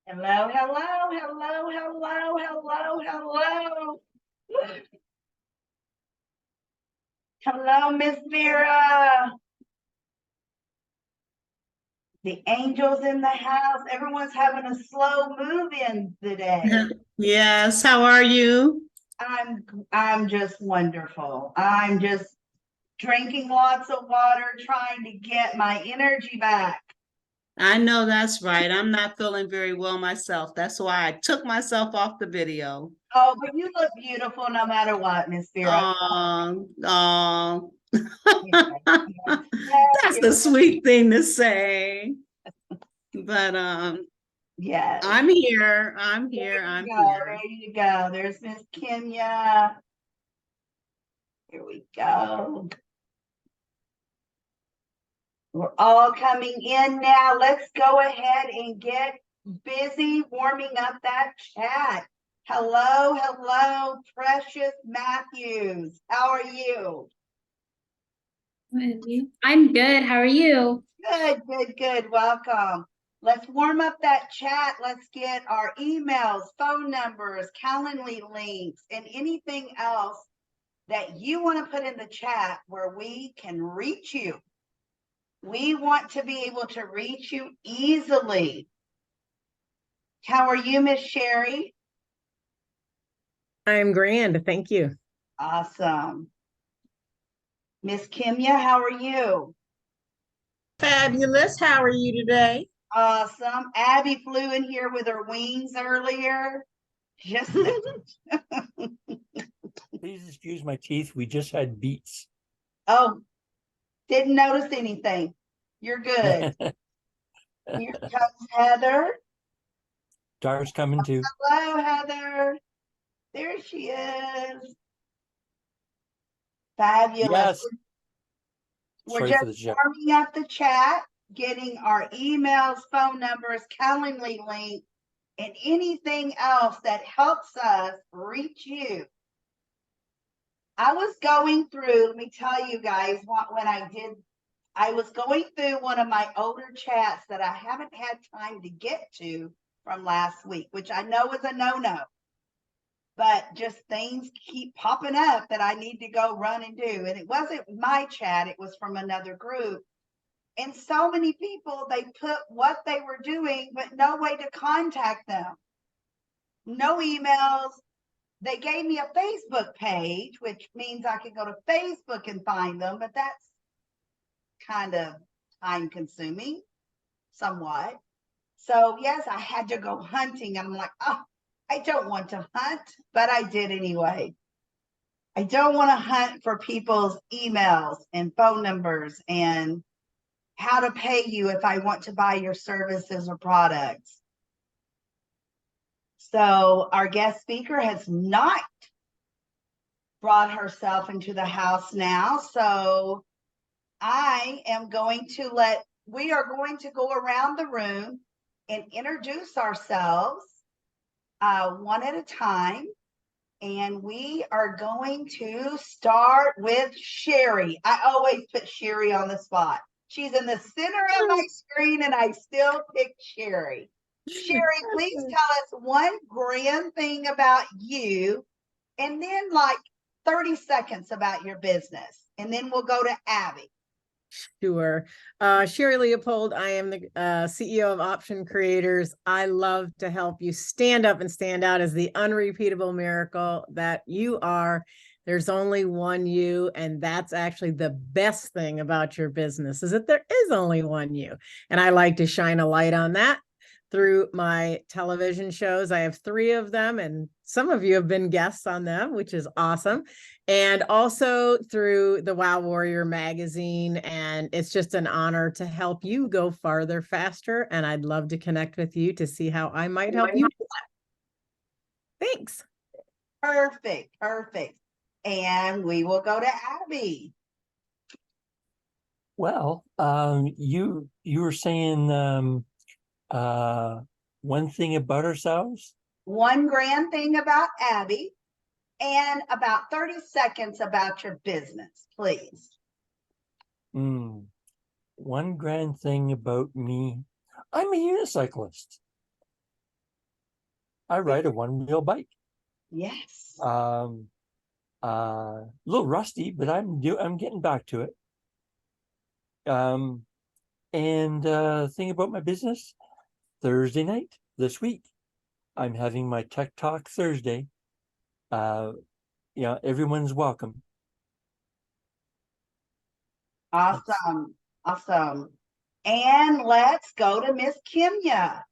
Hello, hello, hello, hello, hello, hello. Hello, Miss Vera. The angels in the house. Everyone's having a slow move in today. Yes, how are you? I'm just wonderful. I'm just drinking lots of water, trying to get my energy back. I know that's right. I'm not feeling very well myself. That's why I took myself off the video. Oh, but you look beautiful no matter what, Miss Vera. Oh, oh. Yes, yes, That's yes, the sweet thing to say. But yes. I'm here. I'm There here. you I'm go. here. There you go. There's Miss Kenya. Here we go. We're all coming in now. Let's go ahead and get busy warming up that chat. Hello, hello, Precious Matthews. How are you? I'm good. How are you? Good, good, good. Welcome. Let's warm up that chat. Let's get our emails, phone numbers, Calendly links, and anything else that you want to put in the chat where we can reach you. We want to be able to reach you easily. How are you, Miss Sherry? I'm grand. Thank you. Awesome. Miss Kimya, how are you? Fabulous. How are you today? Awesome. Abby flew in here with her wings earlier. Just Please excuse my teeth. We just had beets. oh, didn't notice anything. You're good. Here comes Heather. Dar's coming too. Hello, Heather. There she is. Fabulous. Yes. We're Sorry just for the chat. warming up the chat, getting our emails, phone numbers, Calendly link, and anything else that helps us reach you. I was going through, let me tell you guys when I was going through one of my older chats that I haven't had time to get to from last week, which I know is a no-no. But just things keep popping up that I need to go run and do. And it wasn't my chat, it was from another group. And so many people, they put what they were doing, but no way to contact them. No emails. They gave me a Facebook page, which means I could go to Facebook and find them, but that's kind of time consuming somewhat. So yes, I had to go hunting. I'm like, oh, I don't want to hunt, but I did anyway. I don't want to hunt for people's emails and phone numbers and how to pay you if I want to buy your services or products. So our guest speaker has not brought herself into the house now. So I am going to we are going to go around the room and introduce ourselves one at a time. And we are going to start with Sherry. I always put Sherry on the spot. She's in the center of my screen and I still pick Sherry. Sherry, please tell us one grand thing about you and then like 30 seconds about your business. And then we'll go to Abby. Sure. Sherry Leopold, I am the CEO of Option Creators. I love to help you stand up and stand out as the unrepeatable miracle that you are. There's only one you, and that's actually the best thing about your business is that there is only one you. And I like to shine a light on that through my television shows. I have 3 of them, and some of you have been guests on them, which is awesome. And also through the Wow Warrior magazine. And it's just an honor to help you go farther, faster. And I'd love to connect with you to see how I might help you. Thanks. Perfect. Perfect. And we will go to Abby. Well, you were saying one thing about ourselves. One grand thing about Abby and about 30 seconds about your business, please. One grand thing about me. I'm a unicyclist. I ride a one-wheel bike. Yes. A little rusty, but I'm getting back to it. And thing about my business, Thursday night this week, I'm having my Tech Talk Thursday. Everyone's welcome. Awesome. Awesome. And let's go to Miss Kimya.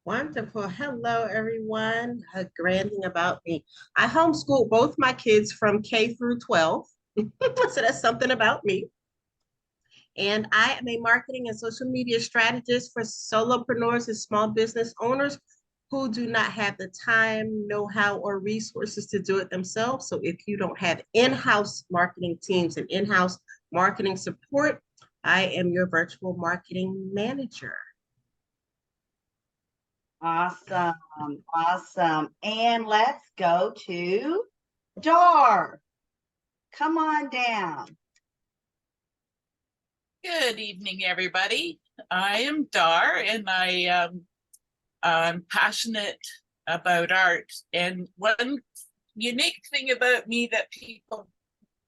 Wonderful. Hello, everyone. A grand thing about me. I homeschooled both my kids from K through 12. So that's something about me. And I am a marketing and social media strategist for solopreneurs and small business owners who do not have the time, know-how, or resources to do it themselves. So if you don't have in-house marketing teams and in-house marketing support, I am your virtual marketing manager. Awesome. Awesome. And let's go to Dar. Come on down. Good evening, everybody. I am Dar, and I'm passionate about art. And one unique thing about me that people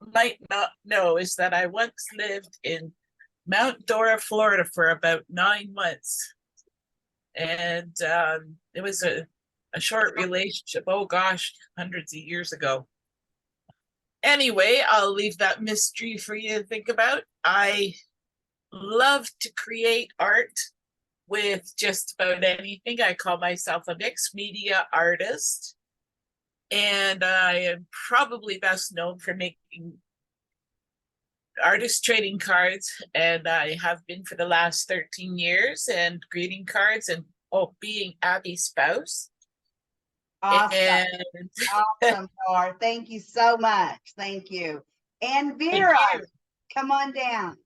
might not know is that I once lived in Mount Dora, Florida for about 9 months. And it was a short relationship. Oh gosh, hundreds of years ago. Anyway, I'll leave that mystery for you to think about. I love to create art with just about anything. I call myself a mixed media artist. And I am probably best known for making artist trading cards, and I have been for the last 13 years, and greeting cards, and being Abby's spouse. Awesome. And Awesome, Dar. Thank you so much. Thank you. And Vera, come on down.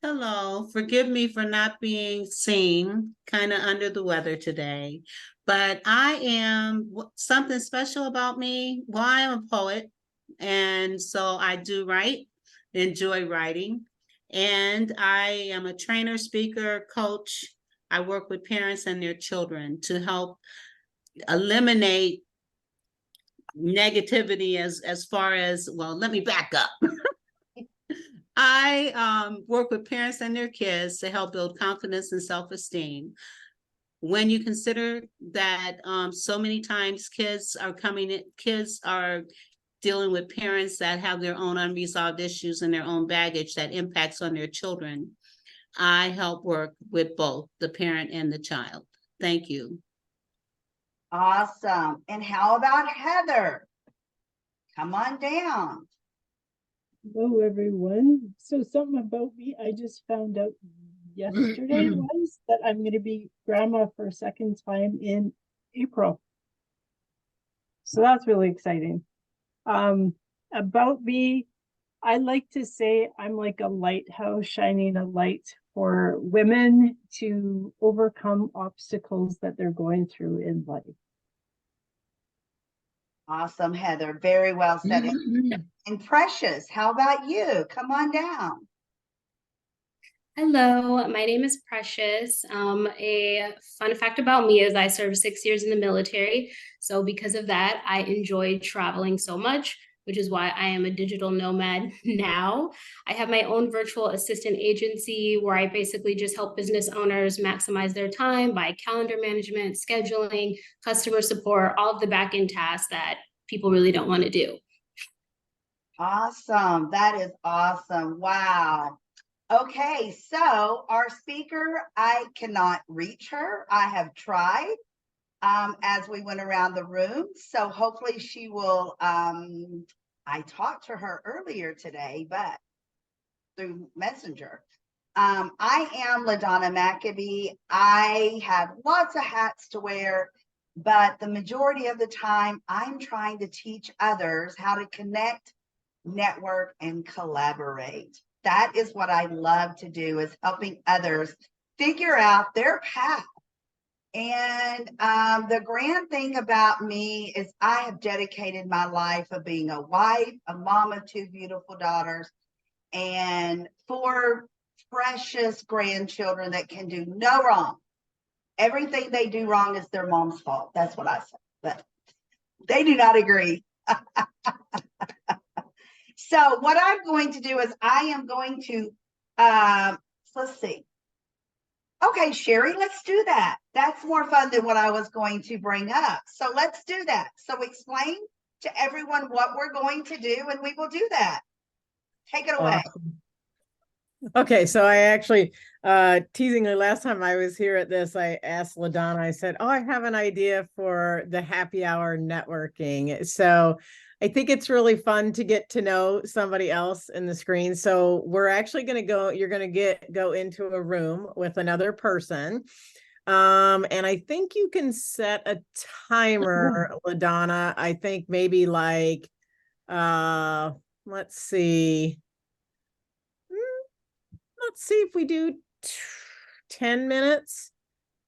Hello, forgive me for not being seen, kind of under the weather today, but I am something special about me. Well, I am a poet, and so I do write, enjoy writing, and I am a trainer, speaker, coach. I work with parents and their children to help eliminate negativity as far as, well, let me back up. I work with parents and their kids to help build confidence and self-esteem. When you consider that so many times kids are dealing with parents that have their own unresolved issues and their own baggage that impacts on their children, I help work with both the parent and the child. Thank you. Awesome. And how about Heather? Come on down. Hello, everyone. So something about me, I just found out yesterday was that I'm going to be grandma for a second time in April. So that's really exciting. About me, I like to say I'm like a lighthouse shining a light for women to overcome obstacles that they're going through in life. Awesome, Heather. Very well said. And Precious, how about you? Come on down. Hello, my name is Precious. A fun fact about me is I served 6 years in the military. So because of that, I enjoy traveling so much, which is why I am a digital nomad now. I have my own virtual assistant agency where I basically just help business owners maximize their time by calendar management, scheduling, customer support, all of the back-end tasks that people really don't want to do. Awesome. That is awesome. Wow. Okay, so our speaker, I cannot reach her. I have tried as we went around the room. So hopefully she will, I talked to her earlier today, but through Messenger. I am LaDonna Maccabee. I have lots of hats to wear, but the majority of the time I'm trying to teach others how to connect, network, and collaborate. That is what I love to do, is helping others figure out their path. And the grand thing about me is I have dedicated my life of being a wife, a mom of 2 beautiful daughters, and 4 precious grandchildren that can do no wrong. everything they do wrong is their mom's fault. That's what I say, but they do not agree. So what I'm going to do is I am going to, let's see. Okay, Sherry, let's do that. That's more fun than what I was going to bring up. So let's do that. So explain to everyone what we're going to do, and we will do that. Take it away. Okay, so I actually, teasingly, last time I was here at this, I asked LaDonna, I said, oh, I have an idea for the happy hour networking. So I think it's really fun to get to know somebody else in the screen. So we're actually going to go, you're going to go into a room with another person. And I think you can set a timer, LaDonna. I think maybe like, let's see. Let's see if we do 10 minutes,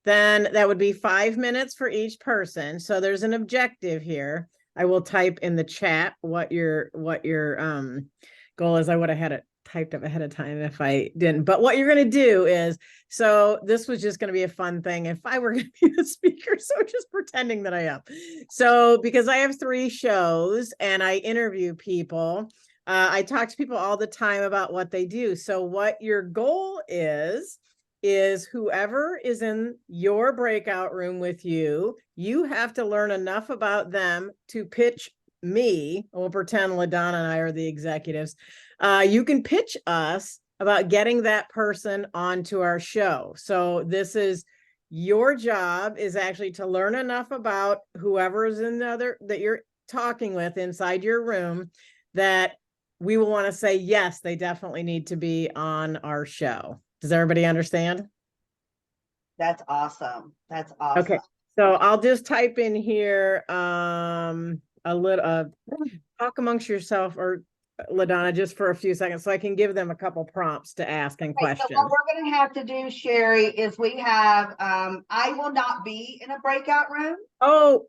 then that would be 5 minutes for each person. So there's an objective here. I will type in the chat what your goal is. I would have had it typed up ahead of time if I didn't. But what you're going to do is, so this was just going to be a fun thing if I were going to be the speaker. So just pretending that I am. So because I have 3 shows and I interview people, I talk to people all the time about what they do. So what your goal is whoever is in your breakout room with you, you have to learn enough about them to pitch me. We'll pretend LaDonna and I are the executives. You can pitch us about getting that person onto our show. So this is your job, is actually to learn enough about whoever is in the other that you're talking with inside your room that we will want to say, yes, they definitely need to be on our show. Does everybody understand? That's awesome. That's awesome. Okay. So I'll just type in here, a little, talk amongst yourself, or LaDonna, just for a few seconds so I can give them a couple prompts to ask and Okay, questions. so what we're going to have to do, Sherry, is we have, I will not be in a breakout room. Oh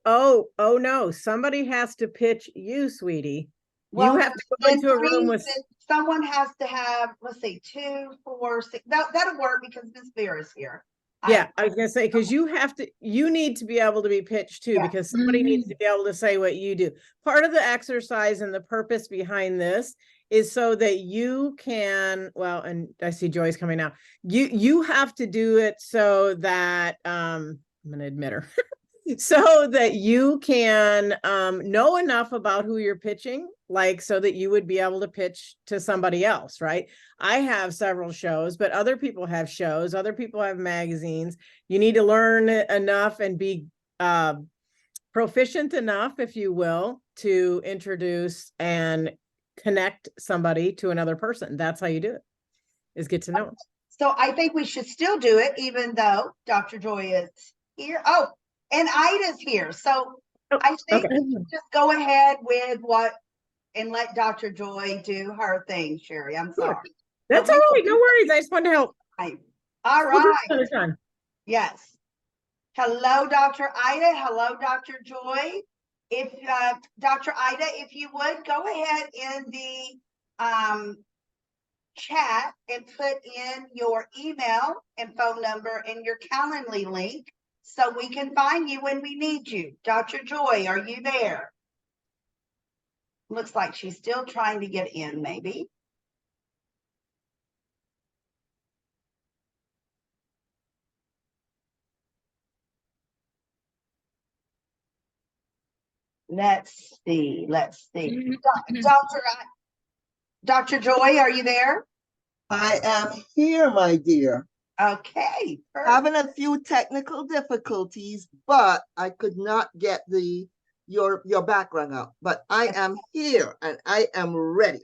no. Somebody has to pitch you, sweetie. Well, you have to go into a room with someone has to have, let's see, 2, 4, 6. That'll work because Miss Vera's here. Yeah, I was gonna say, because you need to be able to be pitched too, Yeah. because somebody needs to be able to say what you do. Part of the exercise and the purpose behind this is so that you can, well, and I see Joy's coming now. You have to do it so that I'm gonna admit her. So that you can know enough about who you're pitching, like so that you would be able to pitch to somebody else, right? I have several shows, but other people have shows, other people have magazines. You need to learn enough and be proficient enough, if you will, to introduce and connect somebody to another person. That's how you do it, is get to know them. So I think we should still do it, even though Dr. Joy is here. Oh, and Ida's here. So I think Okay. just go ahead with and let Dr. Joy do her thing, Sherry. I'm sorry. That's all right. No worries. I just wanted to help. All right. Time. Yes. Hello, Dr. Ida. Hello, Dr. Joy. If Dr. Ida, if you would go ahead in the chat and put in your email and phone number and your Calendly link so we can find you when we need you. Dr. Joy, are you there? Looks like she's still trying to get in, maybe. Let's see. Dr. Joy, are you there? I am here, my dear. Okay. Perfect. Having a few technical difficulties, but I could not get your background out. But I am here and I am ready.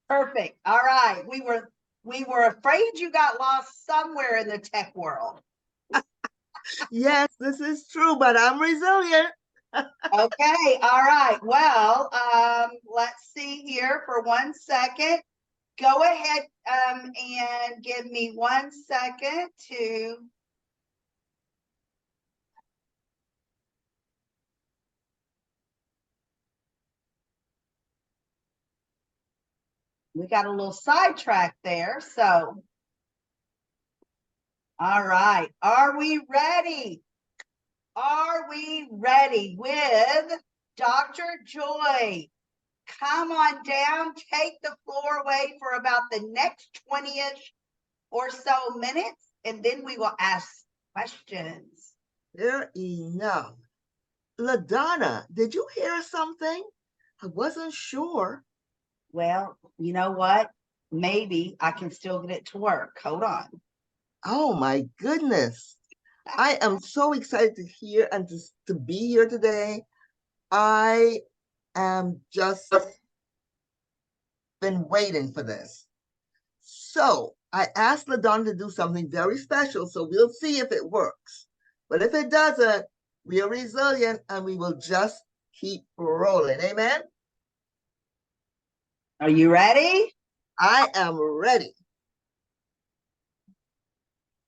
Perfect. All right. We were afraid you got lost somewhere in the tech world. Yes, this is true, but I'm resilient. Okay. All right. Well, let's see here for 1 second. Go ahead and give me 1 second to we got a little sidetracked there. So All right. Are we ready? Are we ready with Dr. Joy? Come on down, take the floor away for about the next 20-ish or so minutes, and then we will ask questions. Fair enough. LaDonna, did you hear something? I wasn't sure. Well, you know what? Maybe I can still get it to work. Hold on. Oh my goodness. I am so excited to hear and to be here today. I am just been waiting for this. So I asked LaDonna to do something very special, so we'll see if it works. But if it doesn't, we are resilient and we will just keep rolling. Amen? Are you ready? I am ready.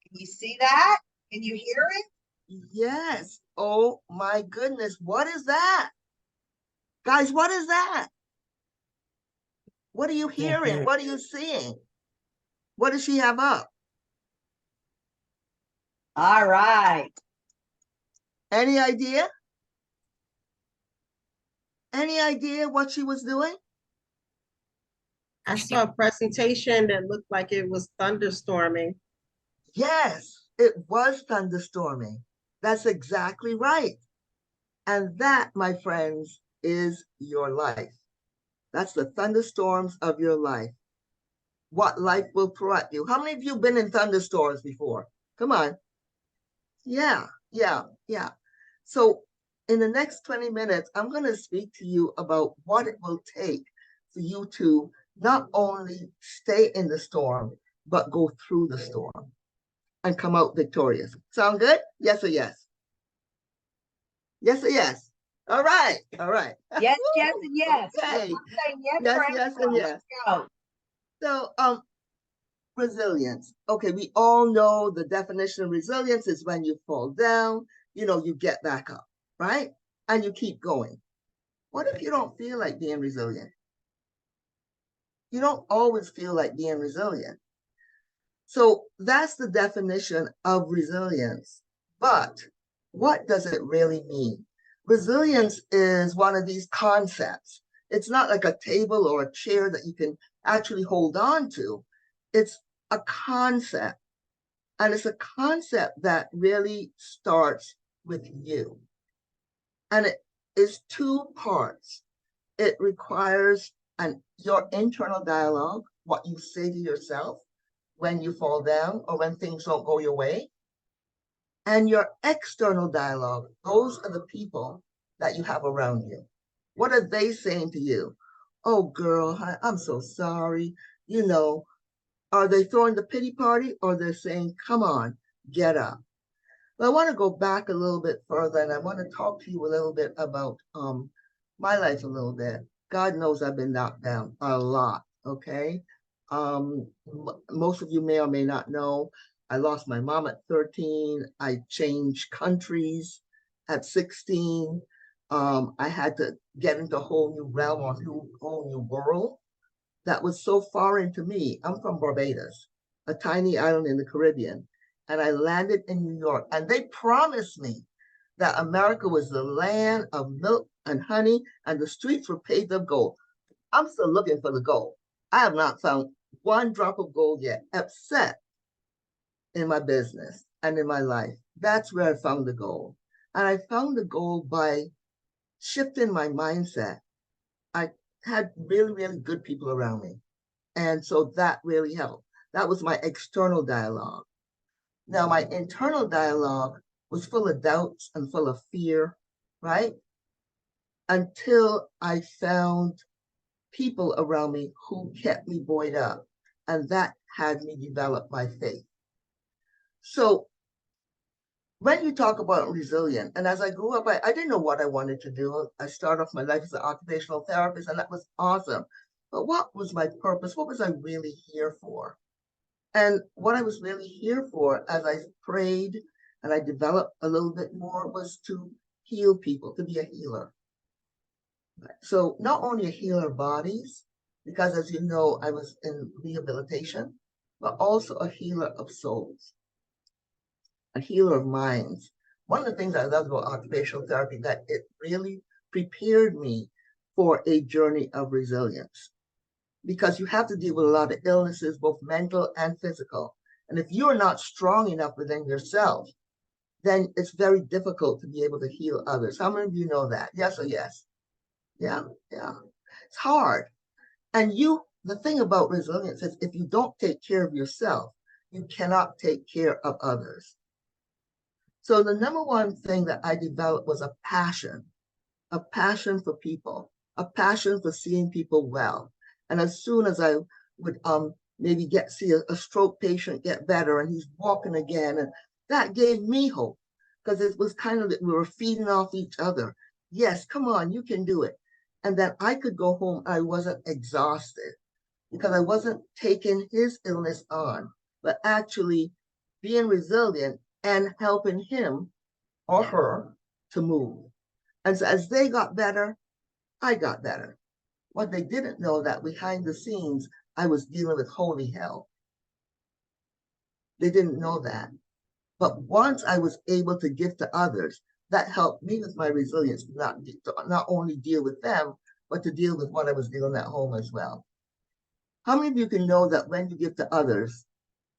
Can you see that? Can you hear it? Yes. Oh my goodness. What is that? Guys, what is that? What are you hearing? What are you seeing? What does she have up? All right. Any idea? Any idea what she was doing? I saw a presentation that looked like it was thunderstorming. Yes, it was thunderstorming. That's exactly right. And that, my friends, is your life. That's the thunderstorms of your life. What life will throw at you. How many of you been in thunderstorms before? Come on. Yeah. So in the next 20 minutes, I'm going to speak to you about what it will take for you to not only stay in the storm, but go through the storm and come out victorious. Sound good? Yes or yes? Yes or yes? All right. Yes, yes, and yes. Okay. I'm saying yes, Yes, for yes, everyone. and yes. Let's go. So, resilience. Okay, we all know the definition of resilience is when you fall down, you get back up, right? And you keep going. What if you don't feel like being resilient? You don't always feel like being resilient. So that's the definition of resilience. But what does it really mean? Resilience is one of these concepts. It's not like a table or a chair that you can actually hold on to. It's a concept. And it's a concept that really starts with you. And it is two parts. It requires your internal dialogue, what you say to yourself when you fall down or when things don't go your way, and your external dialogue. Those are the people that you have around you. What are they saying to you? Oh, girl, I'm so sorry. Are they throwing the pity party or they're saying, come on, get up? Well, I want to go back a little bit further and I want to talk to you a little bit about my life a little bit. God knows I've been knocked down a lot, okay? Most of you may or may not know, I lost my mom at 13. I changed countries at 16. I had to get into a whole new realm, a whole new world that was so foreign to me. I'm from Barbados, a tiny island in the Caribbean, and I landed in New York. And they promised me that America was the land of milk and honey, and the streets were paved of gold. I'm still looking for the gold. I have not found one drop of gold yet, except in my business and in my life. That's where I found the gold. And I found the gold by shifting my mindset. I had really, really good people around me. And so that really helped. That was my external dialogue. Now, my internal dialogue was full of doubts and full of fear, right? Until I found people around me who kept me buoyed up. And that had me develop my faith. So when you talk about resilient, and as I grew up, I didn't know what I wanted to do. I started off my life as an occupational therapist, and that was awesome. But what was my purpose? What was I really here for? And what I was really here for, as I prayed and I developed a little bit more, was to heal people, to be a healer. So not only a healer of bodies, because as you know, I was in rehabilitation, but also a healer of souls. a healer of minds. One of the things I love about occupational therapy, that it really prepared me for a journey of resilience, because you have to deal with a lot of illnesses, both mental and physical. And if you're not strong enough within yourself, then it's very difficult to be able to heal others. How many of you know that? Yes or yes? Yeah, yeah. It's hard. And the thing about resilience is if you don't take care of yourself, you cannot take care of others. So the number one thing that I developed was a passion for people, a passion for seeing people well. And as soon as I would maybe see a stroke patient get better and he's walking again, and that gave me hope, because it was kind of that we were feeding off each other. Yes, come on, you can do it. And then I could go home, I wasn't exhausted because I wasn't taking his illness on, but actually being resilient and helping him or her to move. And so as they got better, I got better. What they didn't know, that behind the scenes, I was dealing with holy hell. They didn't know that. But once I was able to give to others, that helped me with my resilience, not only deal with them, but to deal with what I was dealing at home as well. How many of you can know that when you give to others,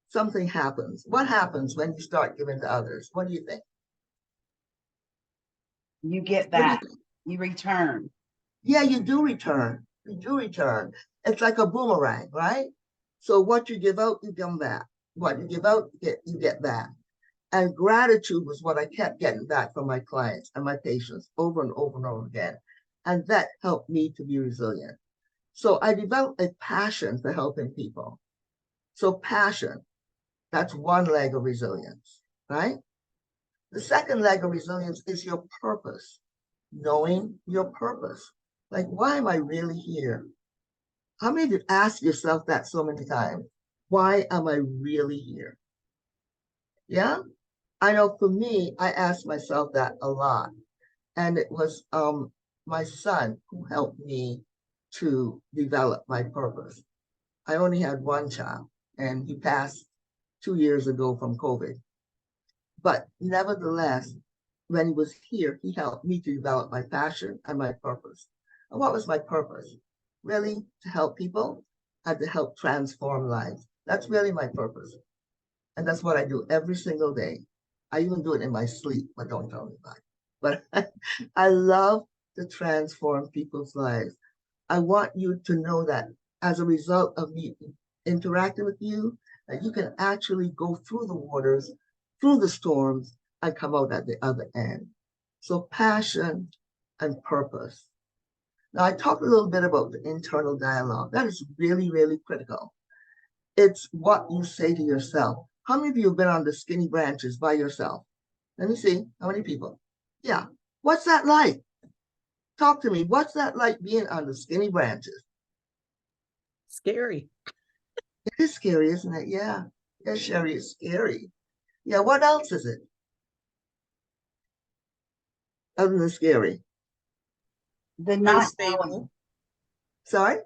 something happens? What happens when you start giving to others? What do you think? You get back, you return. Yeah, you do return. You do return. It's like a boomerang, right? So what you give out, you come back. What you give out, you get back. And gratitude was what I kept getting back from my clients and my patients over and over and over again. And that helped me to be resilient. So I developed a passion for helping people. So passion, that's one leg of resilience, right? The second leg of resilience is your purpose, knowing your purpose. Like, why am I really here? How many of you ask yourself that so many times? Why am I really here? Yeah, I know for me, I asked myself that a lot. And it was my son who helped me to develop my purpose. I only had one child, and he passed 2 years ago from COVID. But nevertheless, when he was here, he helped me to develop my passion and my purpose. And what was my purpose? Really, to help people and to help transform lives. That's really my purpose. And that's what I do every single day. I even do it in my sleep, but don't tell me about it. But I love to transform people's lives. I want you to know that as a result of me interacting with you, that you can actually go through the waters, through the storms, and come out at the other end. So passion and purpose. Now, I talked a little bit about the internal dialogue. That is really, really critical. It's what you say to yourself. How many of you have been on the skinny branches by yourself? Let me see. How many people? Yeah. What's that like? Talk to me. What's that like being on the skinny branches? Scary. It is scary, isn't it? Yeah. Yeah, Sherry, it's scary. Yeah, what else is it? Other than scary. The not Unstable. knowing. Sorry?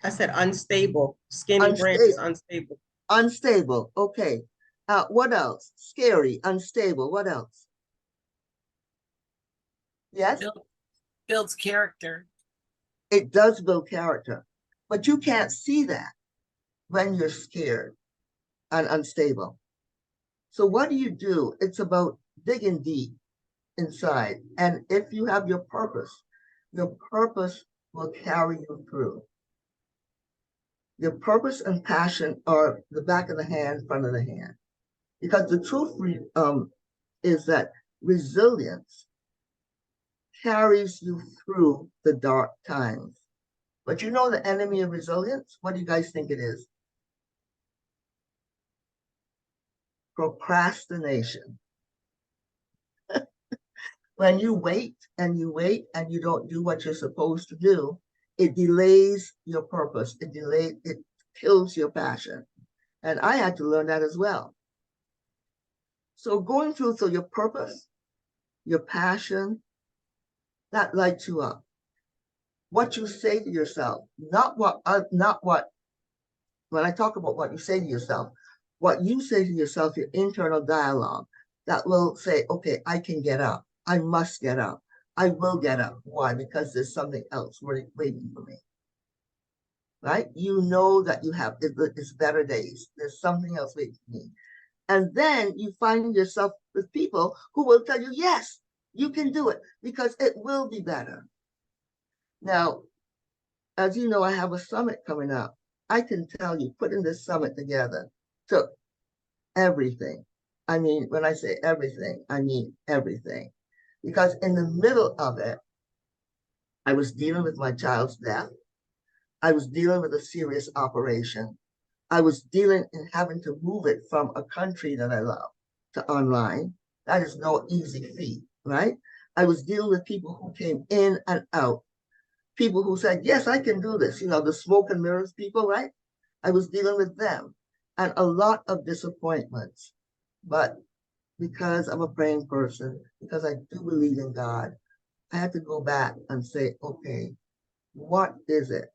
I said unstable. Skinny branches, unstable. Unstable. Okay. What else? Scary, unstable. What else? Yes? Builds character. It does build character, but you can't see that when you're scared and unstable. So what do? It's about digging deep inside. And if you have your purpose will carry you through. Your purpose and passion are the back of the hand, front of the hand. Because the truth is that resilience carries you through the dark times. But you know the enemy of resilience? What do you guys think it is? Procrastination. When you wait and you wait and you don't do what you're supposed to do, it delays your purpose. It kills your passion. And I had to learn that as well. So going through, so your purpose, your passion, that lights you up. What you say to yourself, not what, when I talk about what you say to yourself, what you say to yourself, your internal dialogue, that will say, okay, I can get up. I must get up. I will get up. Why? Because there's something else waiting for me. Right? You know that you have, it's better days. There's something else waiting for me. And then you find yourself with people who will tell you, yes, you can do it because it will be better. Now, as you know, I have a summit coming up. I can tell you, putting this summit together took everything. I mean, when I say everything, I mean everything. Because in the middle of it, I was dealing with my child's death. I was dealing with a serious operation. I was dealing and having to move it from a country that I love to online. That is no easy feat, right? I was dealing with people who came in and out, people who said, yes, I can do this. You know, the smoke and mirrors people, right? I was dealing with them and a lot of disappointments. But because I'm a praying person, because I do believe in God, I had to go back and say, okay, what is it?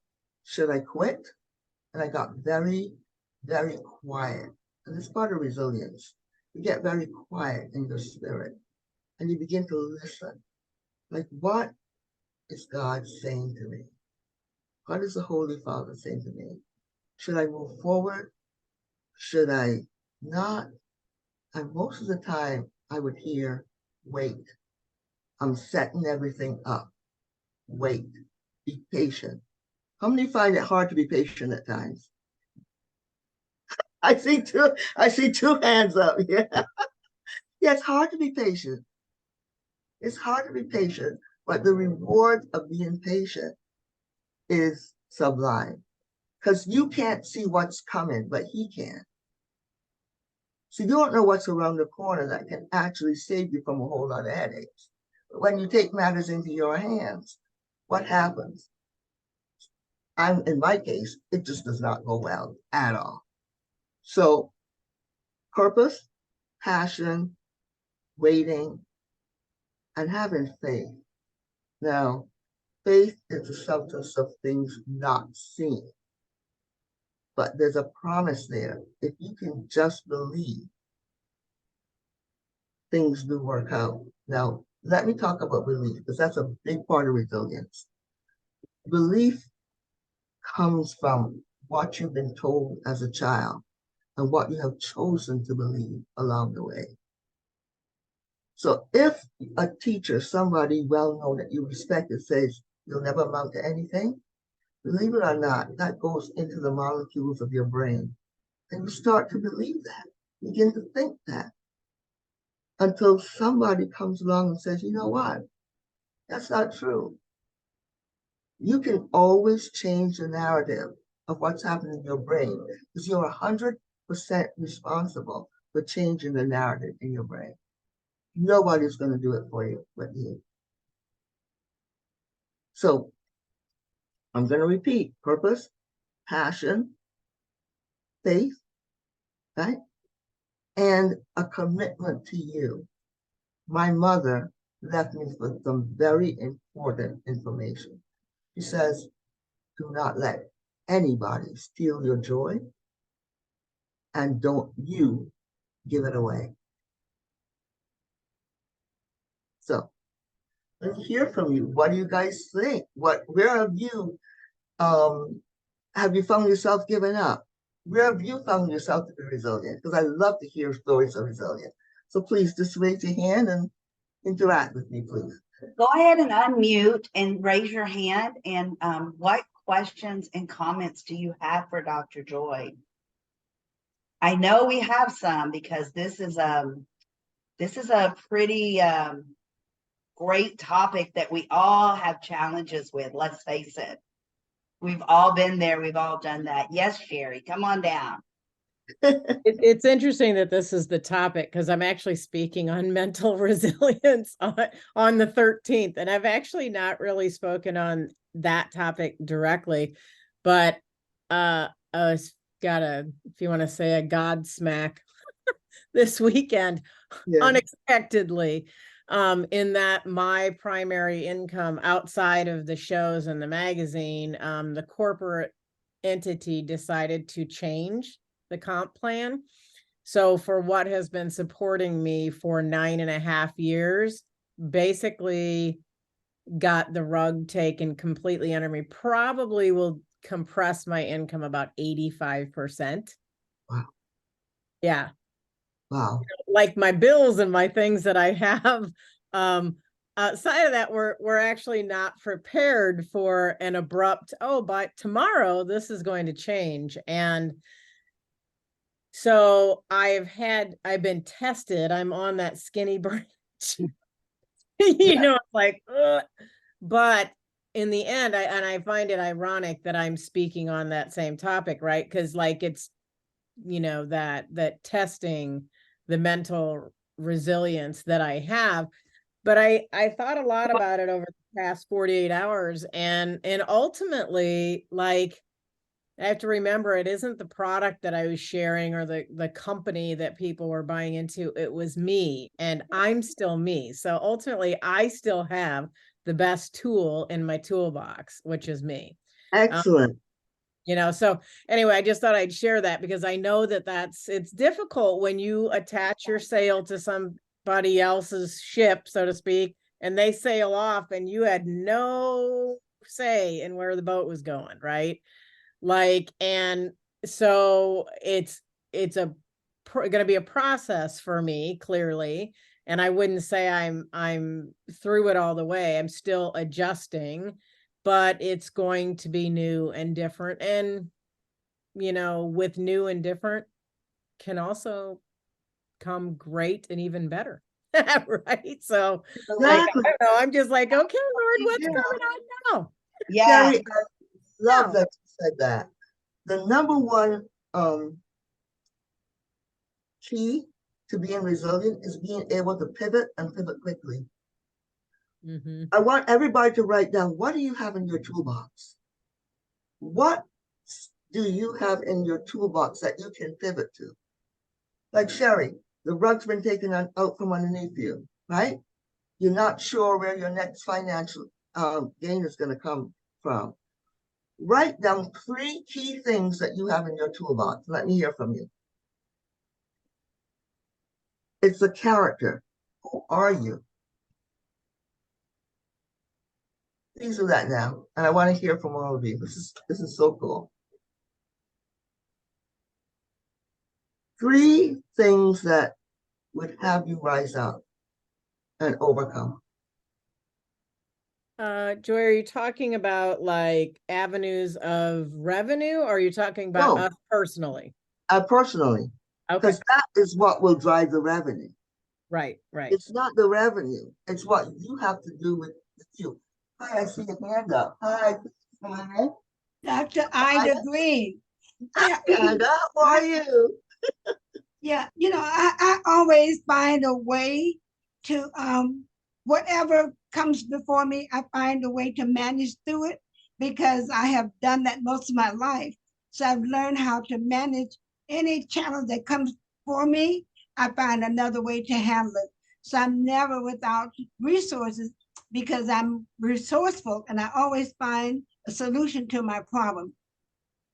Should I quit? And I got very, very quiet. And it's part of resilience. You get very quiet in your spirit and you begin to listen. Like, what is God saying to me? What is the Holy Father saying to me? Should I move forward? Should I not? And most of the time I would hear, wait. I'm setting everything up. Wait. Be patient. How many find it hard to be patient at times? I see two hands up. Yeah. Yeah, it's hard to be patient. It's hard to be patient, but the reward of being patient is sublime. Because you can't see what's coming, but he can. So you don't know what's around the corner that can actually save you from a whole lot of headaches. But when you take matters into your hands, what happens? In my case, it just does not go well at all. So purpose, passion, waiting, and having faith. Now, faith is the substance of things not seen. But there's a promise there. If you can just believe, things do work out. Now, let me talk about belief, because that's a big part of resilience. Belief comes from what you've been told as a child and what you have chosen to believe along the way. So if a teacher, somebody well-known that you respected, says you'll never amount to anything, believe it or not, that goes into the molecules of your brain. And you start to believe that, begin to think that, until somebody comes along and says, you know what, that's not true. You can always change the narrative of what's happening in your brain, because you're 100% responsible for changing the narrative in your brain. Nobody's going to do it for you but you. So I'm going to repeat: purpose, passion, faith, right? And a commitment to you. My mother left me with some very important information. She says, do not let anybody steal your joy, and don't you give it away. So let's hear from you. What do you guys think? Where have you found yourself giving up? Where have you found yourself to be resilient? Because I love to hear stories of resilience. So please just raise your hand and interact with me, please. Go ahead and unmute and raise your hand. And what questions and comments do you have for Dr. Joy? I know we have some, because this is a pretty great topic that we all have challenges with. Let's face it. We've all been there. We've all done that. Yes, Sherry, come on down. It's interesting that this is the topic, because I'm actually speaking on mental resilience on the 13th. And I've actually not really spoken on that topic directly, but I got if you want to say, a God smack this weekend, yeah, unexpectedly, in that my primary income outside of the shows and the magazine, the corporate entity decided to change the comp plan. So for what has been supporting me for 9.5 years, basically got the rug taken completely under me, probably will compress my income about 85%. Wow. Yeah. Wow. Like my bills and my things that I have. Outside of that, we're actually not prepared for an abrupt, oh, but tomorrow this is going to change. And so I've been tested. I'm on that skinny branch. It's like, ugh. But in the end, I find it ironic that I'm speaking on that same topic, right? Because like it's, that testing the mental resilience that I have. But I thought a lot about it over the past 48 hours, and ultimately, like, I have to remember, it isn't the product that I was sharing or the company that people were buying into. It was me, and I'm still me. So ultimately, I still have the best tool in my toolbox, which is me. Excellent. So anyway, I just thought I'd share that because I know that it's difficult when you attach your sail to somebody else's ship, so to speak, and they sail off and you had no say in where the boat was going, right? Like, and so it's going to be a process for me, clearly. And I wouldn't say I'm through it all the way. I'm still adjusting, but it's going to be new and different. And, with new and different can also come great and even better. Right. So like, I Exactly. don't know, I'm just like, okay, Lord, what's Yeah. going on now? Yeah. Sherry, I love No. that you said that. The number one key to being resilient is being able to pivot and pivot quickly. Mm-hmm. I want everybody to write down, what do you have in your toolbox? What do you have in your toolbox that you can pivot to? Like Sherry, the rug's been taken out from underneath you, right? You're not sure where your next financial gain is going to come from. Write down 3 key things that you have in your toolbox. Let me hear from you. It's the character. Who are you? Please do that now. And I want to hear from all of you. This is so cool. 3 things that would have you rise up and overcome. Joy, are you talking about like avenues of revenue, or are you talking about No. us personally? Personally, Okay. because that is what will drive the revenue. Right. It's not the revenue. It's what you have to do with you. Hi, I see your hand up. Hi. Dr. Ida Green. Yeah. And how are you? Yeah, I always find a way to whatever comes before me, I find a way to manage through it because I have done that most of my life. So I've learned how to manage any challenge that comes for me. I find another way to handle it. So I'm never without resources because I'm resourceful and I always find a solution to my problem.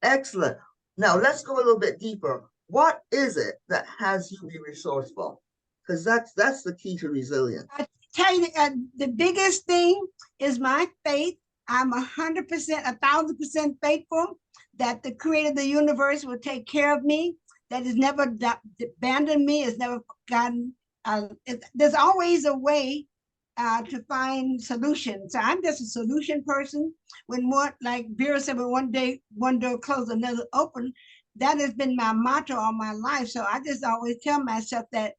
Excellent. Now let's go a little bit deeper. What is it that has you be resourceful? Because that's the key to resilience. I tell you, the biggest thing is my faith. I'm 100%, 1,000% faithful that the creator of the universe will take care of me, that has never abandoned me, has never forgotten. There's always a way to find solutions. So I'm just a solution person. When like Vera said, when one door closed, another open, that has been my motto all my life. So I just always tell myself that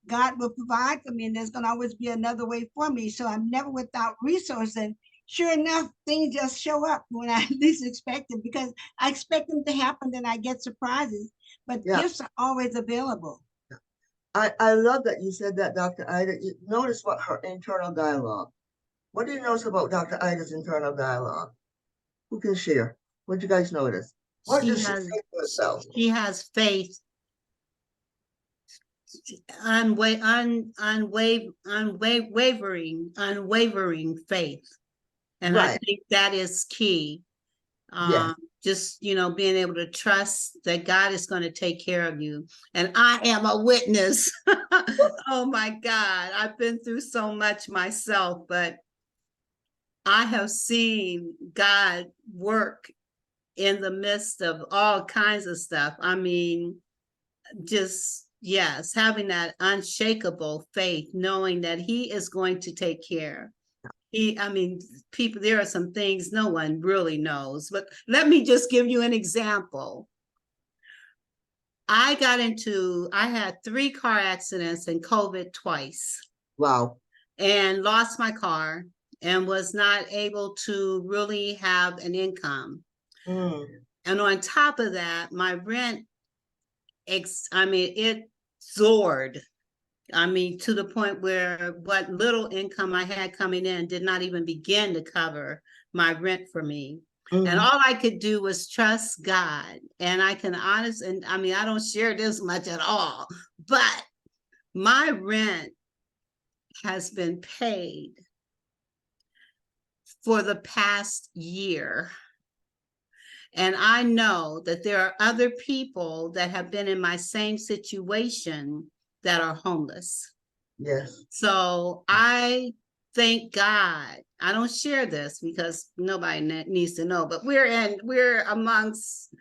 God will provide for me and there's going to always be another way for me. So I'm never without resources. And sure enough, things just show up when I least expect them because I expect them to happen, then I get surprises. But gifts are always available. I love that you said that, Dr. Ida. Notice what her internal dialogue. What do you notice about Dr. Ida's internal dialogue? Who can share? What do you guys notice? What does she say to herself? She has faith, unwavering faith. And I think that is key. Yeah. just, being able to trust that God is going to take care of you. And I am a witness. Oh my God, I've been through so much myself, but I have seen God work in the midst of all kinds of stuff. I mean, just, yes, having that unshakable faith, knowing that he is going to take care. People, there are some things no one really knows, but let me just give you an example. I had 3 car accidents and COVID twice. Wow. And lost my car and was not able to really have an income. And on top of that, my rent, it soared. To the point where what little income I had coming in did not even begin to cover my rent for me. And all I could do was trust God. And I don't share this much at all, but my rent has been paid for the past year. And I know that there are other people that have been in my same situation that are homeless. Yes. So I thank God. I don't share this because nobody needs to know, but we're amongst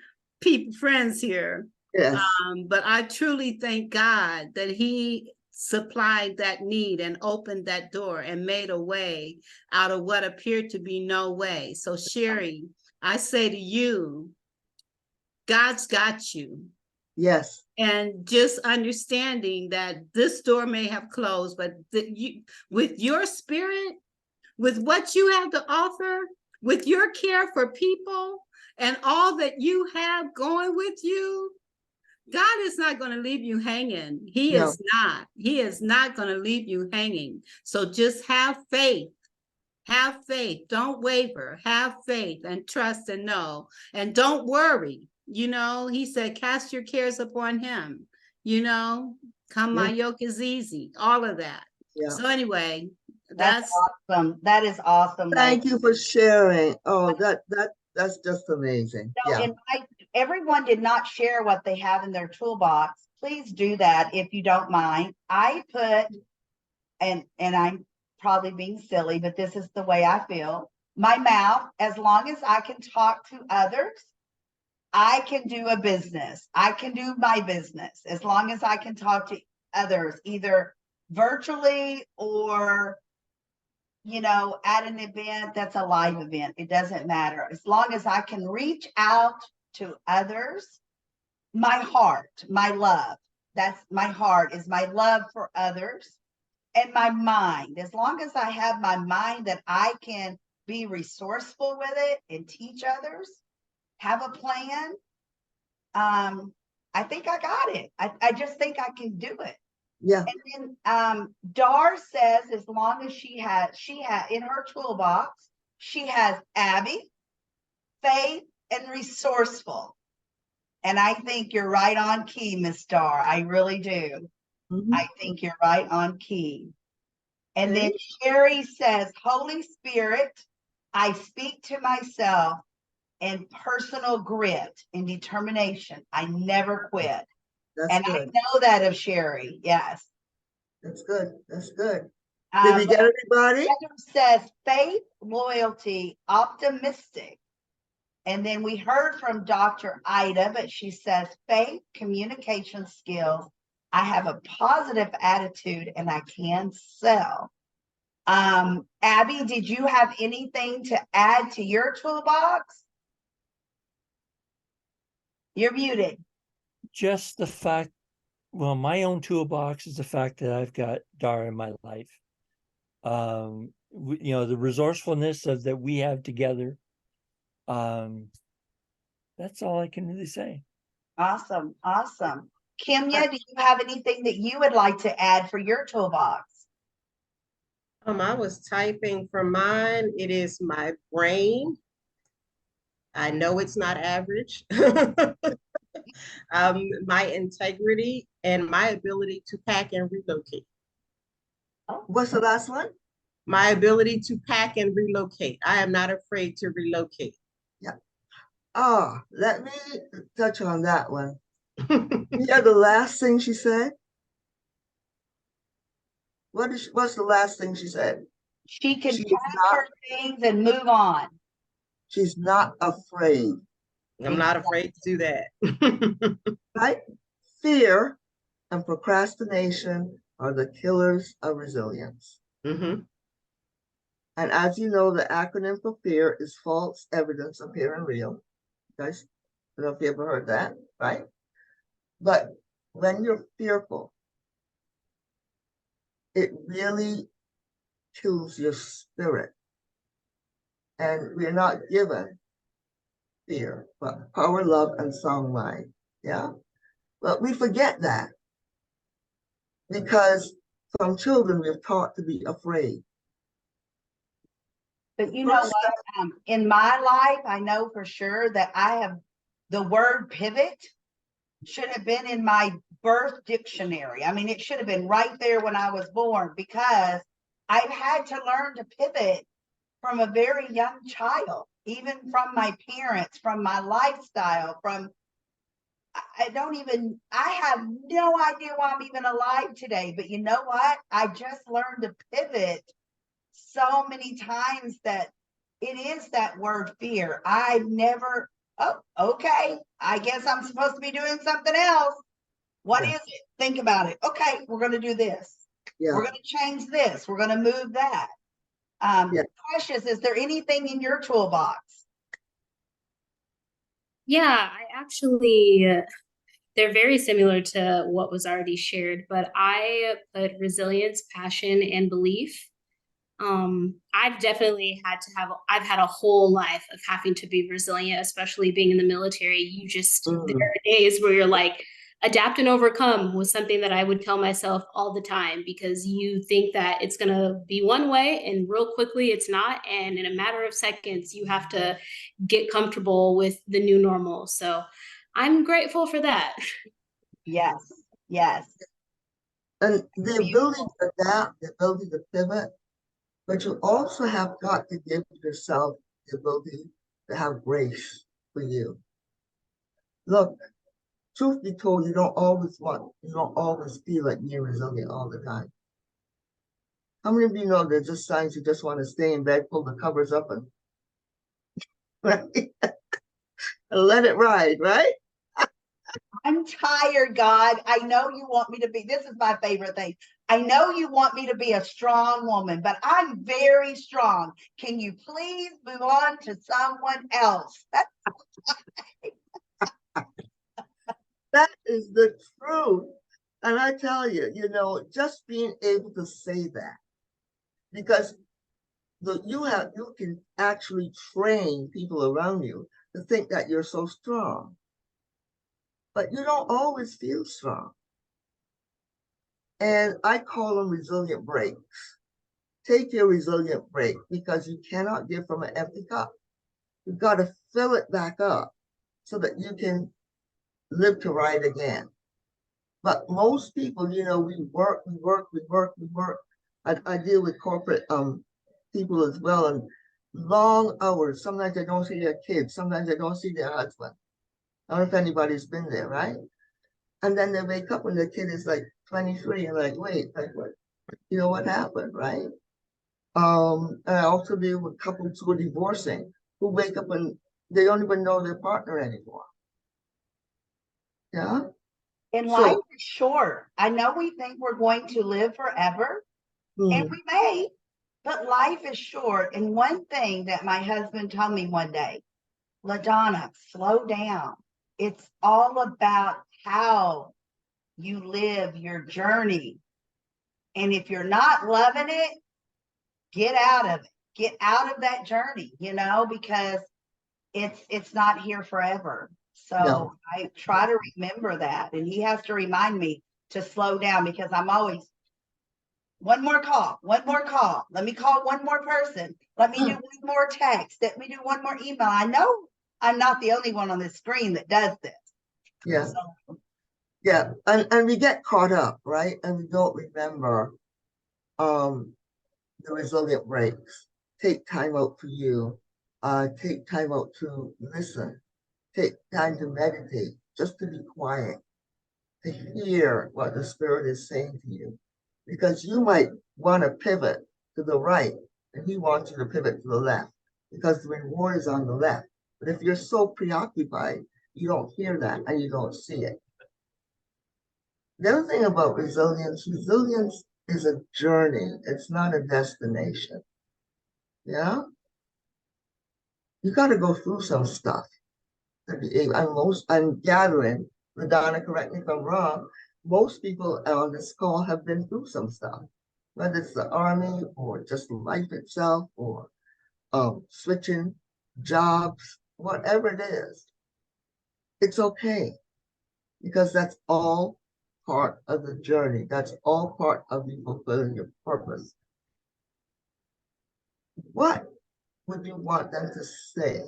friends here. Yes. But I truly thank God that he supplied that need and opened that door and made a way out of what appeared to be no way. So Sherry, I say to you, God's got you. Yes. And just understanding that this door may have closed, but with your spirit, with what you have to offer, with your care for people and all that you have going with you, God is not going to leave you hanging. He is not. He is not going to leave you hanging. So just have faith. Have faith. Don't waver. Have faith and trust and know. And don't worry. He said, cast your cares upon him. Come, my yoke is easy. All of that. Yeah. So anyway, that's awesome. That is awesome. Thank you for sharing. Oh, that's just amazing. No, everyone did not share what they have in their toolbox. Please do that if you don't mind. I put, and I'm probably being silly, but this is the way I feel. My mouth, as long as I can talk to others, I can do a business. I can do my business as long as I can talk to others, either virtually or, at an event that's a live event. It doesn't matter. As long as I can reach out to others, my heart, my love, that's my heart is my love for others, and my mind. As long as I have my mind that I can be resourceful with it and teach others, have a plan, I think I got it. I just think I can do it. Yeah. And then Dar says as long as she has in her toolbox, she has Abby, faith, and resourceful. And I think you're right on key, Miss Dar. I really do. I think you're right on key. And then Sherry says, Holy Spirit, I speak to myself, and personal grit and determination. I never quit. That's good. I know that of Sherry. Yes. That's good. That's good. Did we get everybody? Heather says faith, loyalty, optimistic. And then we heard from Dr. Ida, but she says faith, communication skills. I have a positive attitude and I can sell. Abby, did you have anything to add to your toolbox? You're muted. Just the fact, my own toolbox is the fact that I've got Dara in my life. The resourcefulness that we have together. That's all I can really say. Awesome. Awesome. Kimya, do you have anything that you would like to add for your toolbox? I was typing for mine. It is my brain. I know it's not average. My integrity and my ability to pack and relocate. What's the last one? My ability to pack and relocate. I am not afraid to relocate. Yeah. Let me touch on that one. Yeah, the last thing she said. What's the last thing she said? She can She is pack not, her things and move on. she's not afraid, I'm not afraid to do that. right? Fear and procrastination are the killers of resilience. Mm-hmm. And as you know, the acronym for fear is false evidence appearing real. You guys, I don't know if you ever heard that, right? But when you're fearful, it really kills your spirit. And we're not given fear, but power, love, and sound mind. Yeah. But we forget that because from children, we're taught to be afraid. But you know First what? In my life, I know for sure that I have the word pivot should have been in my birth dictionary. I mean, it should have been right there when I was born because I've had to learn to pivot from a very young child, even from my parents, from my lifestyle, from I have no idea why I'm even alive today. But you know what? I just learned to pivot so many times that it is that word fear. I never, oh, okay. I guess I'm supposed to be doing something else. What Yeah. is it? Think about it. Okay, we're going to do this. Yeah. We're going to change this. We're going to move that. Yeah. Precious, is there anything in your toolbox? Yeah, I actually, they're very similar to what was already shared, but I put resilience, passion, and belief. I've definitely I've had a whole life of having to be resilient, especially being in the military. There are days where you're like, adapt and overcome was something that I would tell myself all the time because you think that it's going to be one way and real quickly it's not. And in a matter of seconds, you have to get comfortable with the new normal. So I'm grateful for that. Yes, yes. And the ability to adapt, the ability to pivot, but you also have got to give yourself the ability to have grace for you. Look, truth be told, you don't always feel like being resilient all the time. How many of you know there's just signs you just want to stay in bed, pull the covers up and, right? And let it ride, right? I'm tired, God. I know you want me to be, this is my favorite thing. I know you want me to be a strong woman, but I'm very strong. Can you please move on to someone else? That is the truth. And I tell you, just being able to say that, because you can actually train people around you to think that you're so strong, but you don't always feel strong. And I call them resilient breaks. Take your resilient break because you cannot give from an empty cup. You've got to fill it back up so that you can live to ride again. But most people, we work. I deal with corporate people as well, and long hours. Sometimes they don't see their kids. Sometimes they don't see their husband. I don't know if anybody's been there, right? And then they wake up when the kid is like 23 and like, wait, like what? What happened, right? And I also deal with couples who are divorcing, who wake up and they don't even know their partner anymore. Yeah. And So- life is short. I know we think we're going to live forever, and we may, but life is short. And one thing that my husband told me one day, LaDonna, slow down. It's all about how you live your journey. And if you're not loving it, get out of it. Get out of that journey, because it's not here forever. So No. I try to remember that. And he has to remind me to slow down because I'm always one more call. Let me call one more person. Let me do one more text. Let me do one more email. I know I'm not the only one on this screen that does this. Yeah. So, Yeah. And we get caught up, right? And we don't remember the resilient breaks. Take time out for you. Take time out to listen. take time to meditate, just to be quiet, to hear what the Spirit is saying to you. Because you might want to pivot to the right, and He wants you to pivot to the left, because the reward is on the left. But if you're so preoccupied, you don't hear that and you don't see it. The other thing about resilience is a journey. It's not a destination. Yeah? You got to go through some stuff to be able. I'm gathering, Madonna, correct me if I'm wrong, most people on this call have been through some stuff, whether it's the army or just life itself or switching jobs, whatever it is. It's okay, because that's all part of the journey. That's all part of you fulfilling your purpose. What would you want them to say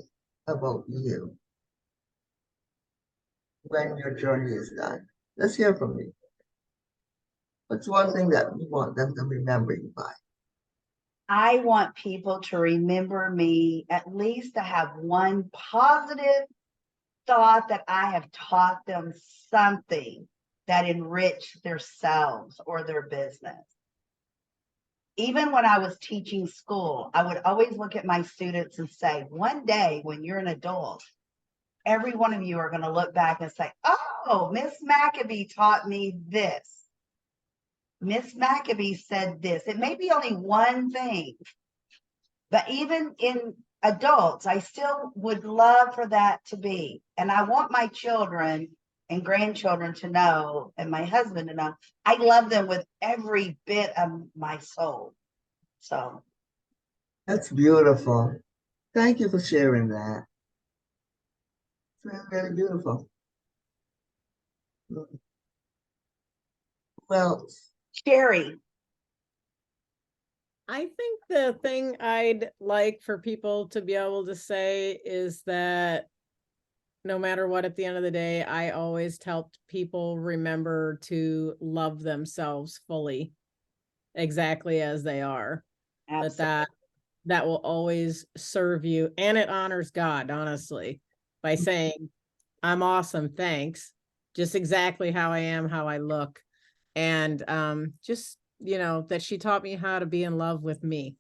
about you when your journey is done? Let's hear from you. What's one thing that you want them to remember you by? I want people to remember me, at least to have one positive thought that I have taught them something that enriched themselves or their business. Even when I was teaching school, I would always look at my students and say, one day when you're an adult, every one of you are going to look back and say, oh, Miss Maccabee taught me this. Miss Maccabee said this. It may be only one thing, but even in adults, I still would love for that to be. And I want my children and grandchildren to know, and my husband to know, I love them with every bit of my soul. So That's beautiful. Thank you for sharing that. It's really, really beautiful. Well, Sherry. I think the thing I'd like for people to be able to say is that no matter what, at the end of the day, I always helped people remember to love themselves fully, exactly as they are. Absolutely. That will always serve you, and it honors God, honestly, by saying, I'm awesome, thanks, just exactly how I am, how I look. And just, that she taught me how to be in love with me.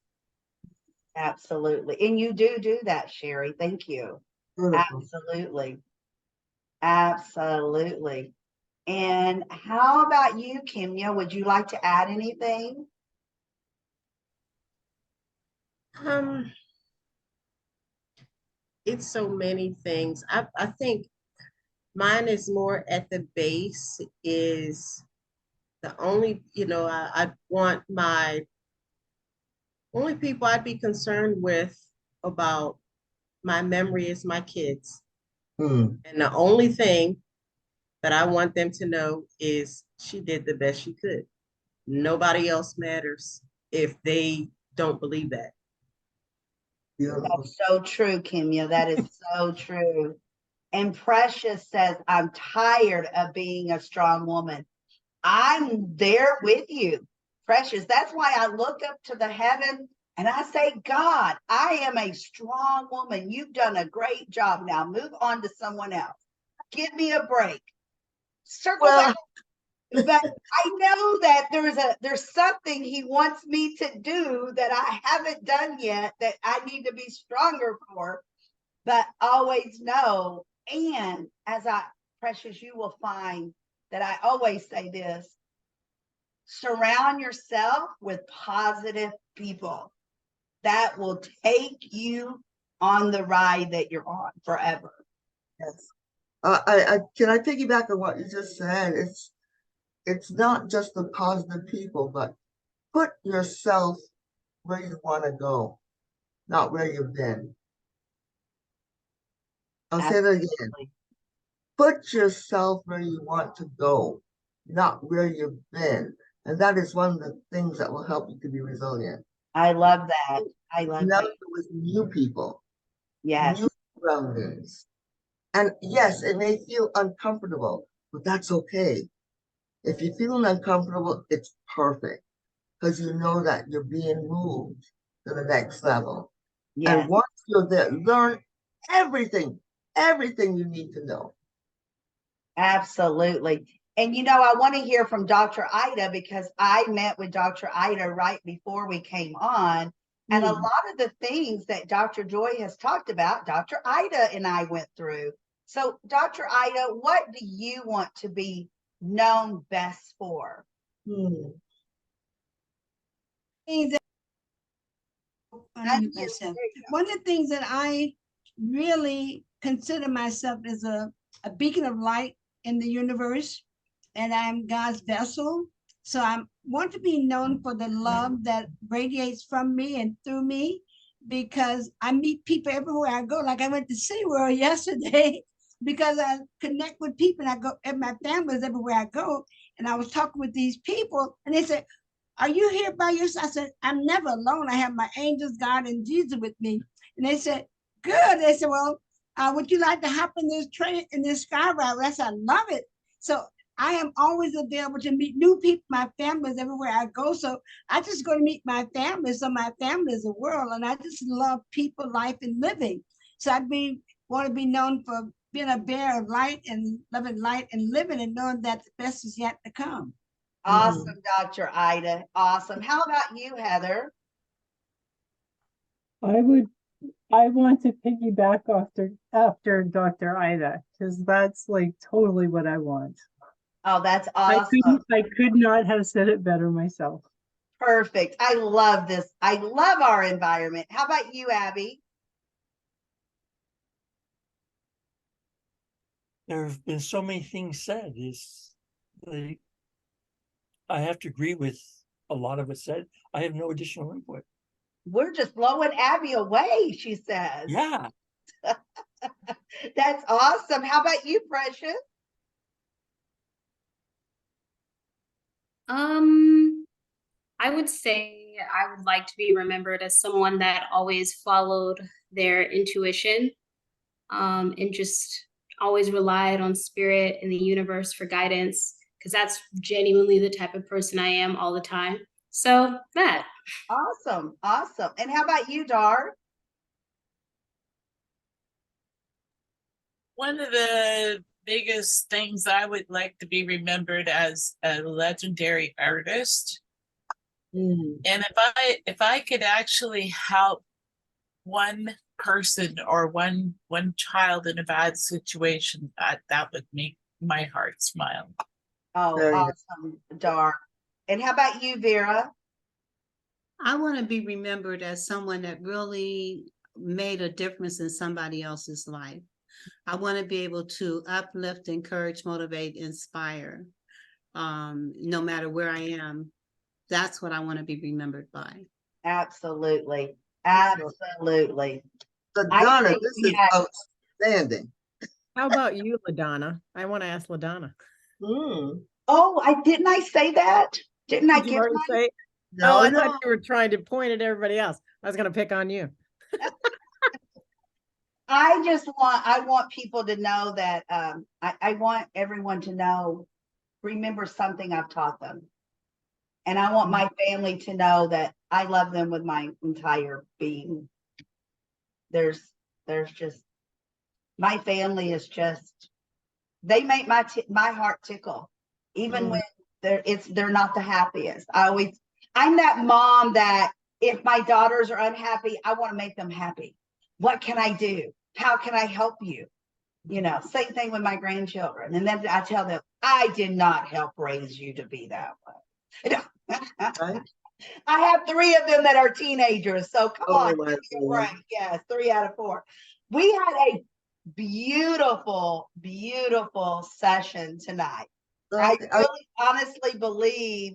Absolutely. And you do that, Sherry. Thank you. beautiful. Absolutely. Absolutely. And how about you, Kimya? Would you like to add anything? It's so many things. I think mine is more at the base is the only, I want my only people I'd be concerned with about my memory is my kids. Hmm. And the only thing that I want them to know is she did the best she could. Nobody else matters if they don't believe that. Beautiful. That's so true, Kimya. That is so true. And Precious says, I'm tired of being a strong woman. I'm there with you, Precious. That's why I look up to the heaven and I say, God, I am a strong woman. You've done a great job. Now move on to someone else. Give me a break. Circle Well, back. But I know that there's something he wants me to do that I haven't done yet that I need to be stronger for, but always know. And Precious, you will find that I always say this: surround yourself with positive people that will take you on the ride that you're on forever. yes. Can I piggyback on what you just said? It's not just the positive people, but put yourself where you want to go, not where you've been. I'll say that again. Absolutely. Put yourself where you want to go, not where you've been. And that is one of the things that will help you to be resilient. I love that. I love Now that. with new people, Yes. new surroundings. And yes, it may feel uncomfortable, but that's okay. If you're feeling uncomfortable, it's perfect, because you know that you're being moved to the next level. Yes. And once you're there, learn everything, everything you need to know. Absolutely. And I want to hear from Dr. Ida, because I met with Dr. Ida right before we came on. And a lot of the things that Dr. Joy has talked about, Dr. Ida and I went through. So, Dr. Ida, what do you want to be known best for? Things that Unmute. myself. There you go. One of the things that I really consider myself as a beacon of light in the universe, and I'm God's vessel. So I want to be known for the love that radiates from me and through me, because I meet people everywhere I go. Like I went to SeaWorld yesterday because I connect with people, and I go, and my family's everywhere I go. And I was talking with these people, and they said, "Are you here by yourself?" I said, "I'm never alone. I have my angels, God, and Jesus with me." And they said, "Good." They said, "Well, would you like to hop in this train, in this sky ride?" I said, "I love it." So I am always available to meet new people. My family is everywhere I go. So I just go to meet my family. So my family is the world. And I just love people, life, and living. So want to be known for being a bearer of light and loving light and living, and knowing that the best is yet to come. Awesome, Dr. Ida. Awesome. How about you, Heather? I want to piggyback after Dr. Ida, because that's like totally what I want. Oh, that's awesome. I could not have said it better myself. Perfect. I love this. I love our environment. How about you, Abby? There have been so many things said. I have to agree with a lot of it said. I have no additional input. We're just blowing Abby away, she says. Yeah. That's awesome. How about you, Precious? I would say I would like to be remembered as someone that always followed their intuition, and just always relied on spirit and the universe for guidance, because that's genuinely the type of person I am all the time. So that. Awesome. Awesome. And how about you, Dar? One of the biggest things I would like to be remembered as a legendary artist. And if I could actually help one person or one child in a bad situation, that would make my heart smile. Oh, Very awesome, Dar. And how about you, Vera? I want to be remembered as someone that really made a difference in somebody else's life. I want to be able to uplift, encourage, motivate, inspire, no matter where I am. That's what I want to be remembered by. Absolutely. Absolutely. LaDonna, this is outstanding. How about you, LaDonna? I want to ask LaDonna. Oh, didn't I say that? Didn't I Did you give already my... say? No, I no. thought you were trying to point at everybody else. I was going to pick on you. I want people to know that I want everyone to know, remember something I've taught them. And I want my family to know that I love them with my entire being. There's just, my family is just, they make my heart tickle, even when they're not the happiest. I'm that mom that if my daughters are unhappy, I want to make them happy. What can I do? How can I help you? Same thing with my grandchildren. And then I tell them, I did not help raise you to be that way. Right? I have 3 of them that are teenagers. So come on, give me a absolutely. break. Yes, 3 out of 4. We had a beautiful, beautiful session tonight. I really honestly believe,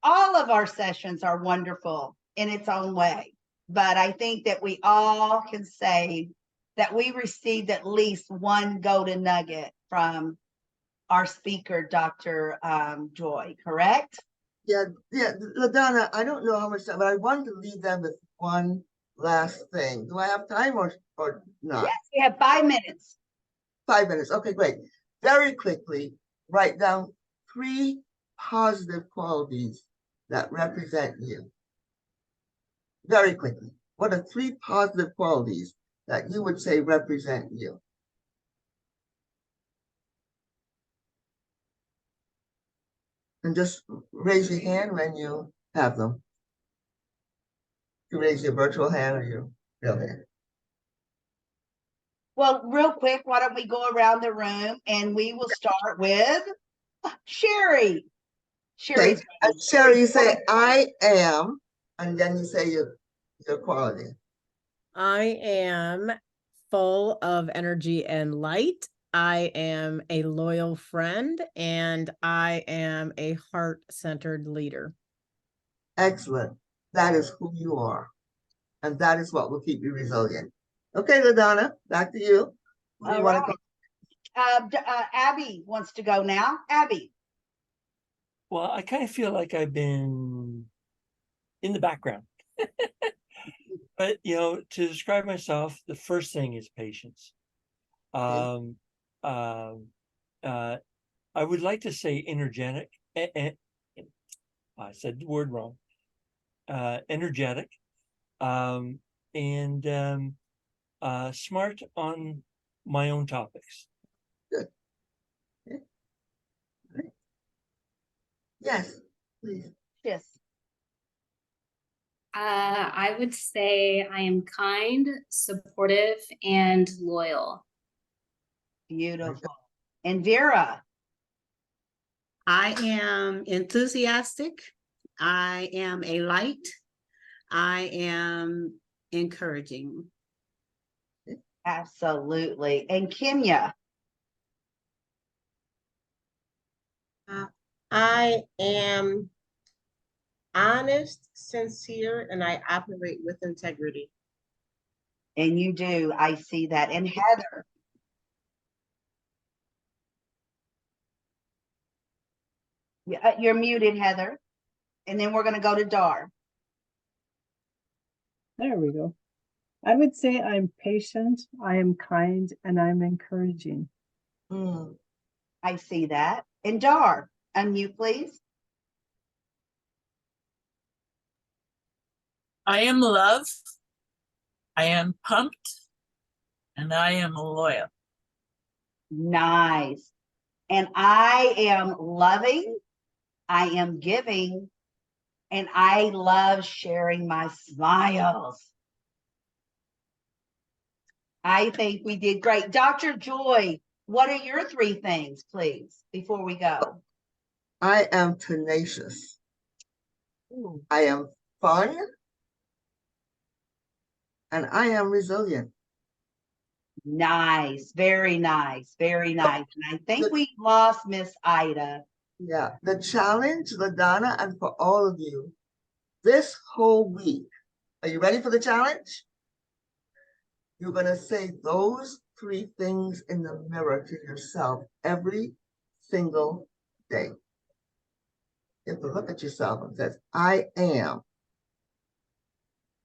all of our sessions are wonderful in its own way, but I think that we all can say that we received at least one golden nugget from our speaker, Dr. Joy, correct? Yeah, LaDonna, I don't know how much time, but I wanted to leave them with one last thing. Do I have time or not? Yes, we have 5 minutes. 5 minutes. Okay, great. Very quickly, write down 3 positive qualities that represent you. Very quickly. What are 3 positive qualities that you would say represent you? And just raise your hand when you have them. You raise your virtual hand or your real hand. Well, real quick, why don't we go around the room and we will start with Sherry. Okay, Sherry's and Sherry, you say I am, and then you say your quality. I am full of energy and light. I am a loyal friend, and I am a heart-centered leader. Excellent. That is who you are. And that is what will keep you resilient. Okay, LaDonna, back to you. Who do you want to call? Abby wants to go now. Abby. Well, I kind of feel like I've been in the background. But, you know, to describe myself, the first thing is patience. I would like to say energetic. I said the word wrong. Energetic. And smart on my own topics. Good. Okay. Right. Yes, please. Yes. I would say I am kind, supportive, and loyal. Beautiful. And Vera. I am enthusiastic. I am a light. I am encouraging. Absolutely. And Kenya. I am honest, sincere, and I operate with integrity. And you do. I see that. And Heather. You're muted, Heather. And then we're going to go to Dar. There we go. I would say I'm patient, I am kind, and I'm encouraging. I see that. And Dar, unmute, please. I am love. I am pumped. And I am loyal. Nice. And I am loving. I am giving. And I love sharing my smiles. I think we did great. Dr. Joy, what are your 3 things, please, before we go? I am tenacious. Ooh. I am fun. And I am resilient. Nice. Very nice. Very nice. And I think we lost Miss Ida. Yeah. The challenge, LaDonna, and for all of you, this whole week, are you ready for the challenge? You're going to say those 3 things in the mirror to yourself every single day. You have to look at yourself and say, I am.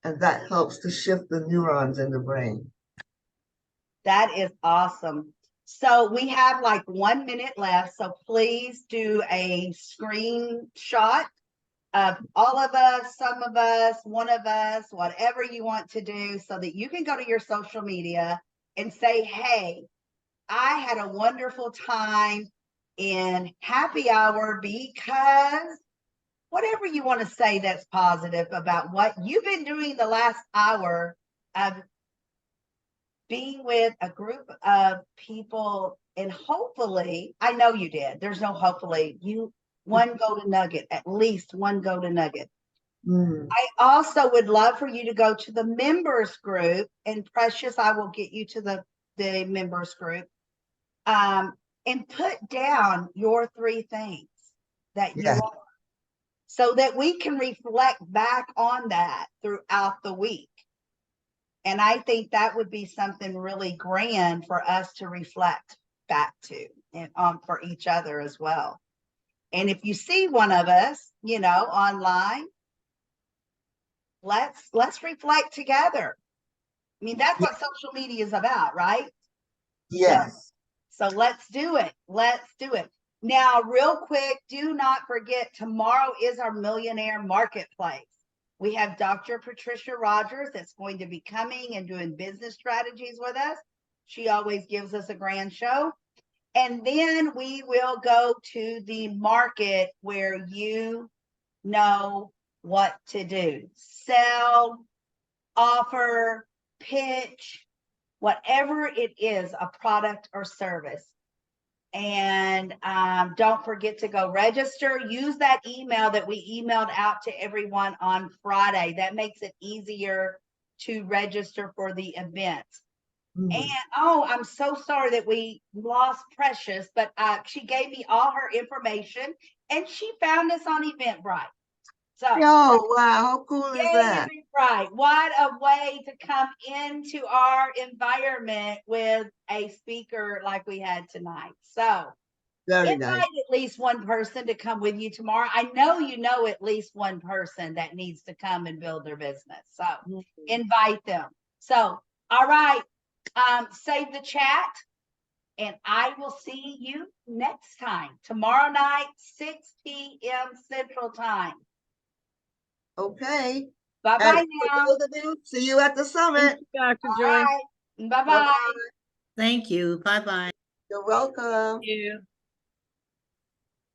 And that helps to shift the neurons in the brain. That is awesome. So we have like 1 minute left. So please do a screenshot of all of us, some of us, one of us, whatever you want to do, so that you can go to your social media and say, hey, I had a wonderful time in happy hour, because whatever you want to say that's positive about what you've been doing the last hour of being with a group of people. And hopefully, I know you did. There's no hopefully. One golden nugget, at least one golden nugget. I also would love for you to go to the members group, and Precious, I will get you to the members group, and put down your 3 things that you are, so that we can reflect back on that throughout the week. And I think that would be something really grand for us to reflect back to, and for each other as well. And if you see one of us, online, let's reflect together. I mean, that's what social media is about, right? Yes. So let's do it. Let's do it. Now, real quick, do not forget, tomorrow is our Millionaire Marketplace. We have Dr. Patricia Rogers that's going to be coming and doing business strategies with us. She always gives us a grand show. And then we will go to the market where you know what to do. Sell, offer, pitch, whatever it is, a product or service. And don't forget to go register. Use that email that we emailed out to everyone on Friday. That makes it easier to register for the event. And oh, I'm so sorry that we lost Precious, but she gave me all her information and she found us on Eventbrite. So, Oh, wow, how cool is yay, that? Eventbrite. What a way to come into our environment with a speaker like we had tonight. So, Very invite nice. at least one person to come with you tomorrow. I know you know at least one person that needs to come and build their business. So, invite them. So, all right. Save the chat and I will see you next time tomorrow night, 6 p.m. Central Time. Okay. Bye-bye And now. for those of you, see you at the summit. Thank you, Dr. All Joy. right. Bye-bye. Bye-bye. Thank you. Bye-bye. You're welcome. You.